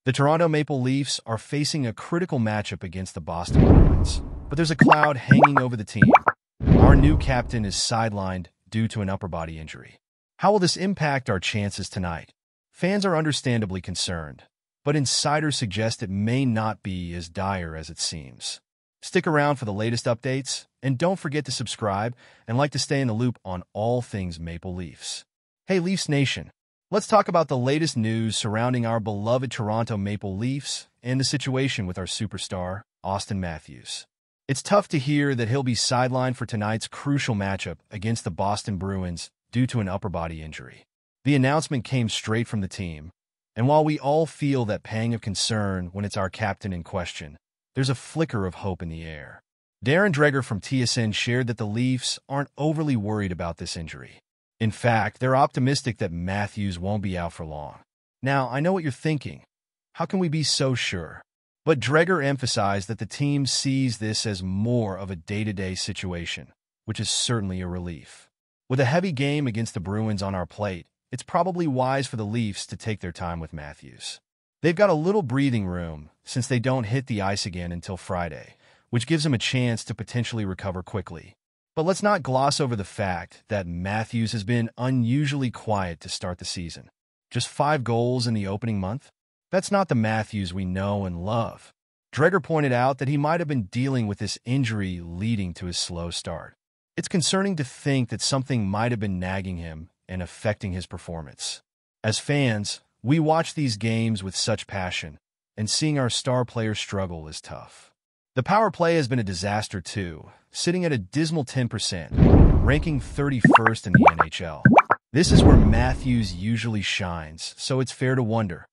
The Toronto Maple Leafs are facing a critical matchup against the Boston Bruins, but there's a cloud hanging over the team. Our new captain is sidelined due to an upper body injury. How will this impact our chances tonight? Fans are understandably concerned, but insiders suggest it may not be as dire as it seems. Stick around for the latest updates, and don't forget to subscribe and like to stay in the loop on all things Maple Leafs. Hey Leafs Nation, let's talk about the latest news surrounding our beloved Toronto Maple Leafs and the situation with our superstar, Auston Matthews. It's tough to hear that he'll be sidelined for tonight's crucial matchup against the Boston Bruins due to an upper body injury. The announcement came straight from the team, and while we all feel that pang of concern when it's our captain in question, there's a flicker of hope in the air. Darren Dreger from TSN shared that the Leafs aren't overly worried about this injury. In fact, they're optimistic that Matthews won't be out for long. Now, I know what you're thinking. How can we be so sure? But Dreger emphasized that the team sees this as more of a day-to-day situation, which is certainly a relief. With a heavy game against the Bruins on our plate, it's probably wise for the Leafs to take their time with Matthews. They've got a little breathing room since they don't hit the ice again until Friday, which gives them a chance to potentially recover quickly. But let's not gloss over the fact that Matthews has been unusually quiet to start the season. Just 5 goals in the opening month? That's not the Matthews we know and love. Dreger pointed out that he might have been dealing with this injury leading to his slow start. It's concerning to think that something might have been nagging him and affecting his performance. As fans, we watch these games with such passion, and seeing our star players struggle is tough. The power play has been a disaster too, sitting at a dismal 10%, ranking 31st in the NHL. This is where Matthews usually shines, so it's fair to wonder,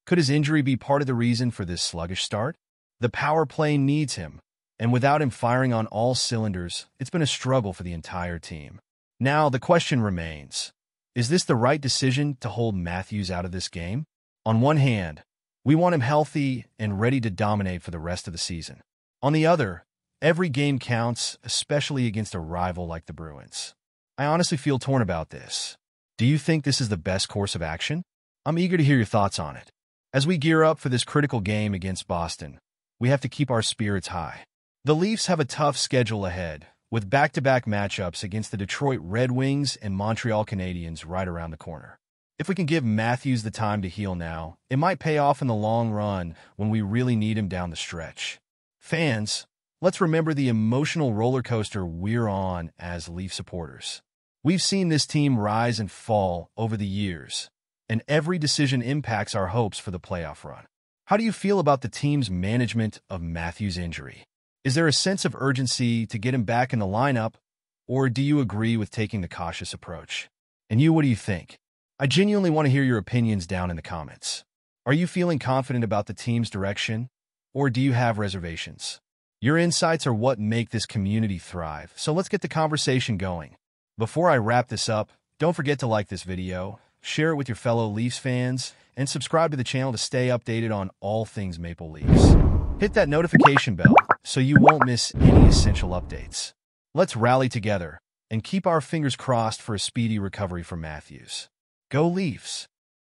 could his injury be part of the reason for this sluggish start? The power play needs him, and without him firing on all cylinders, it's been a struggle for the entire team. Now, the question remains, is this the right decision to hold Matthews out of this game? On one hand, we want him healthy and ready to dominate for the rest of the season. On the other, every game counts, especially against a rival like the Bruins. I honestly feel torn about this. Do you think this is the best course of action? I'm eager to hear your thoughts on it. As we gear up for this critical game against Boston, we have to keep our spirits high. The Leafs have a tough schedule ahead, with back-to-back matchups against the Detroit Red Wings and Montreal Canadiens right around the corner. If we can give Matthews the time to heal now, it might pay off in the long run when we really need him down the stretch. Fans, let's remember the emotional roller coaster we're on as Leaf supporters. We've seen this team rise and fall over the years, and every decision impacts our hopes for the playoff run. How do you feel about the team's management of Matthews' injury? Is there a sense of urgency to get him back in the lineup, or do you agree with taking the cautious approach? And you, what do you think? I genuinely want to hear your opinions down in the comments. Are you feeling confident about the team's direction, or do you have reservations? Your insights are what make this community thrive, so let's get the conversation going. Before I wrap this up, don't forget to like this video, share it with your fellow Leafs fans, and subscribe to the channel to stay updated on all things Maple Leafs. Hit that notification bell so you won't miss any essential updates. Let's rally together and keep our fingers crossed for a speedy recovery for Matthews. Go Leafs!